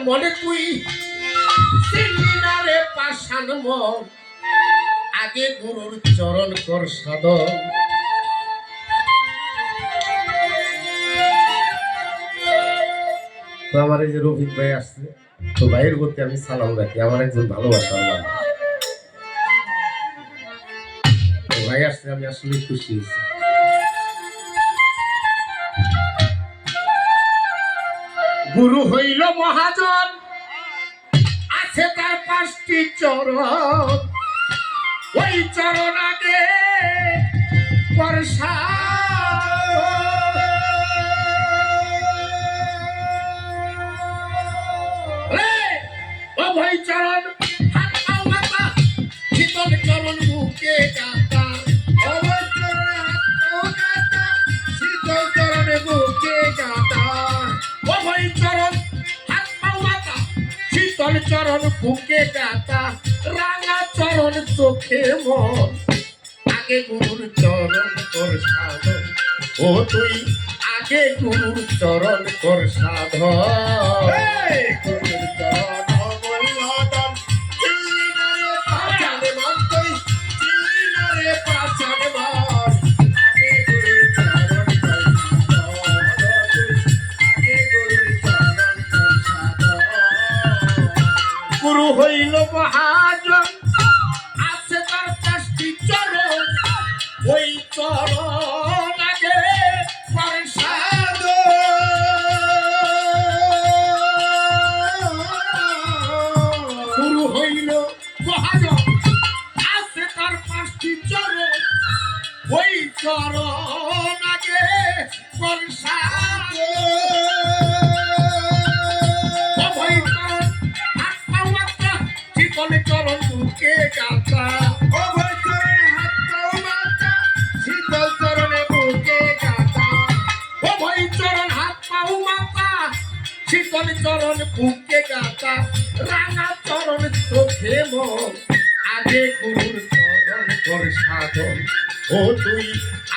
মনে তুই চিনলি না রে পাষাণ মন আগে গুরুর চরণ কর সাধন তো আমার এই যে রফিক ভাই আসছে তো ভাইয়ের প্রতি আমি সালাম রাখি আমার একজন ভালোবাসার মানুষ ভাই আসছে আমি আসলে খুশি হয়েছি গুরু হইল মহাজন আছে তার 5টি চরণ ওই চরণ আগে বর্ষা অভয় চরণ হাত পাও মাথা শীতল চরণ বুকে গাতা অভয় চরণ হাত পাও গাতা শীতল চরণে বুকে গাতা অভয় চরণ হাত পাও মাথা শীতল চরণ বুকে গাতা রাঙা চরণ চোখে মন আগে গুরুর চরণ কর সাধন ও তুই আগে গুরুর চরণ কর সাধন গুরুর চরণ গুরু হইল মহাজন আছে তার 5টি চরণ ওই চরণ আগে প্রসাদ গুরু হইল মহাজন আছে তার 5টি চরণ ওই চরণ আগে প্রসাদ চরণ বুকে গাতা অভয় চরণে হাত পাও মাথা শীতল চরণে বুকে গাতা অভয় চরণ হাত পাও মাথা শীতল চরণ বুকে গাতা রাঙা চরণ চোখে মন আগে গুরুর চরণ কর সাধন ও তুই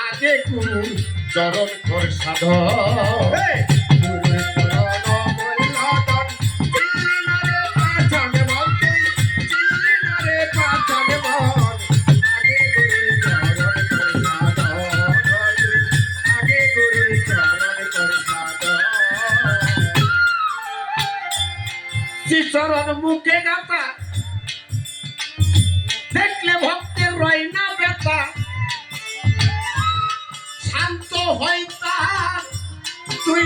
আগে গুরুর চরণ কর সাধন চরণ মুখে গাতা দেখলে ভক্তের রয় না ব্যথা শান্ত হয় তার তুই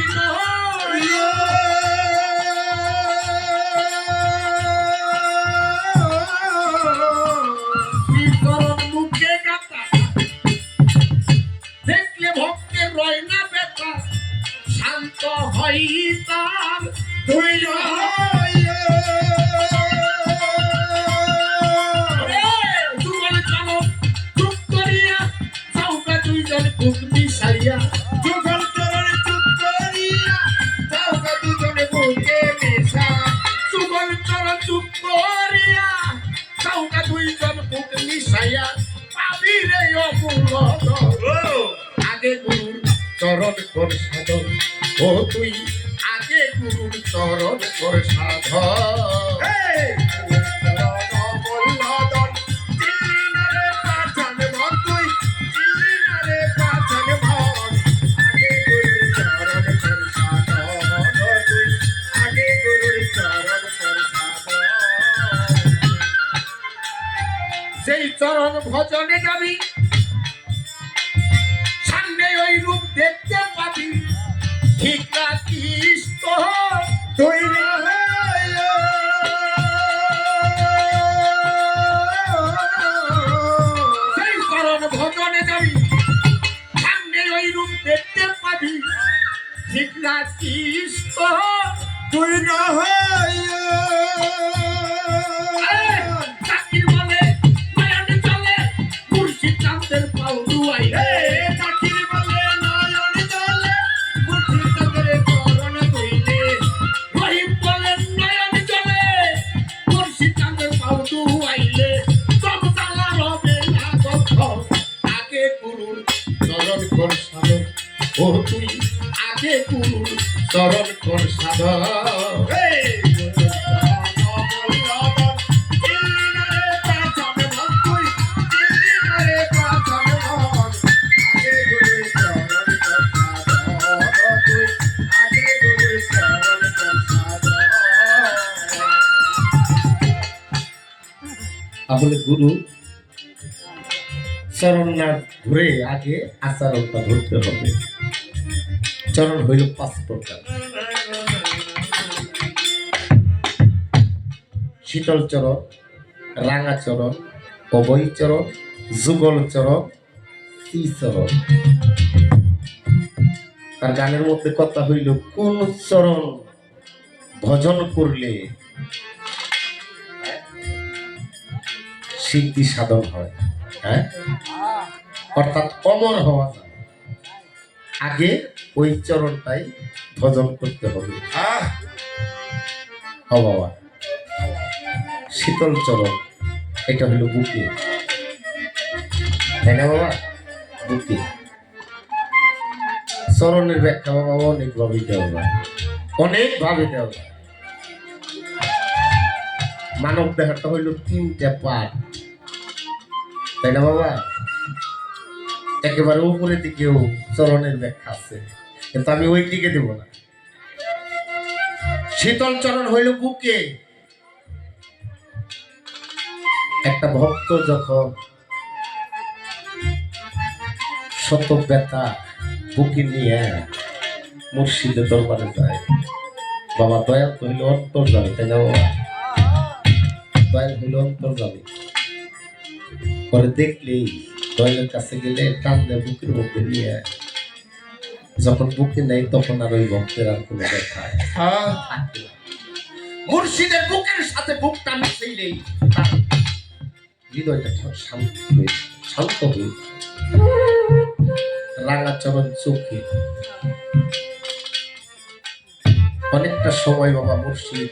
চরণ মুখে গাতা দেখলে ভক্তের রয় না ব্যথা শান্ত হয় তার তুই যুগল চরণে চুপ করিয়া চৌকা দুজনে বুকে মিশা যুগল চরণ চুপ করিয়া চৌকা দুইজন বুক মিশাইয়া পাবি রে অমূল্য আগে গুরুর চরণ কর সাধন ও তুই আগে গুরুর চরণ কর সাধন সেই চরণ ভজনে যাবি সামনে ওই রূপ দেখতে পাবি ঠিক রাখিস তো তুই সেই চরণ ভজনে যাবি সামনে ওই রূপ দেখতে পাবি ঠিক রাখিস তো তুই না ও তুই আগে গুরুর চরণ কর সাধন তাহলে গুরু চরণ না ধরে আগে আচরণটা ধরতে হবে। চরণ হইল 5 প্রকার। শীতল চরণ, রাঙা চরণ, অভয় চরণ, যুগল চরণ, শ্রীচরণ। তার গানের মধ্যে কথা হইল কোন চরণ ভজন করলে সিদ্ধি সাধন হয়, হ্যাঁ, অর্থাৎ অমর হওয়া যায়। আগে ওই চরণটাই ভজন করতে হবে। বাবা, শীতল চরণ এটা হলো বুকে, তাই না বাবা? বুকে চরণের ব্যাখ্যা বাবা অনেক ভাবে দেওয়া যায়, অনেক ভাবে দেওয়া যায়। মানব দেহটা হইল 3টা পার্ট, তাই না বাবা? একেবারে উপরের দিকেও চরণের ব্যাখ্যা আছে, কিন্তু আমি ওই দিকে দেব না। শীতল চরণ হইল বুকে। একটা ভক্ত যখন শত ব্যথা বুকে নিয়ে মুর্শিদের দরবারে যায়, বাবা দয়াল তো হইল অন্তর যাবে, তাই না বাবা? দয়াল হইল অন্তর যাবে। পরে দেখলেই দয়ালের কাছে গেলে টান দেয় বুকের মধ্যে নিয়ে, যখন বুকে নেই তখন আর ওই ভক্তের আর কোনো দেখা থাকে না। মুর্শিদের বুকের সাথে বুকটা মিশাইলেই তার হৃদয়টা শান্ত হয়ে রাঙা চরণ চোখে। অনেকটা সময় বাবা মুর্শিদ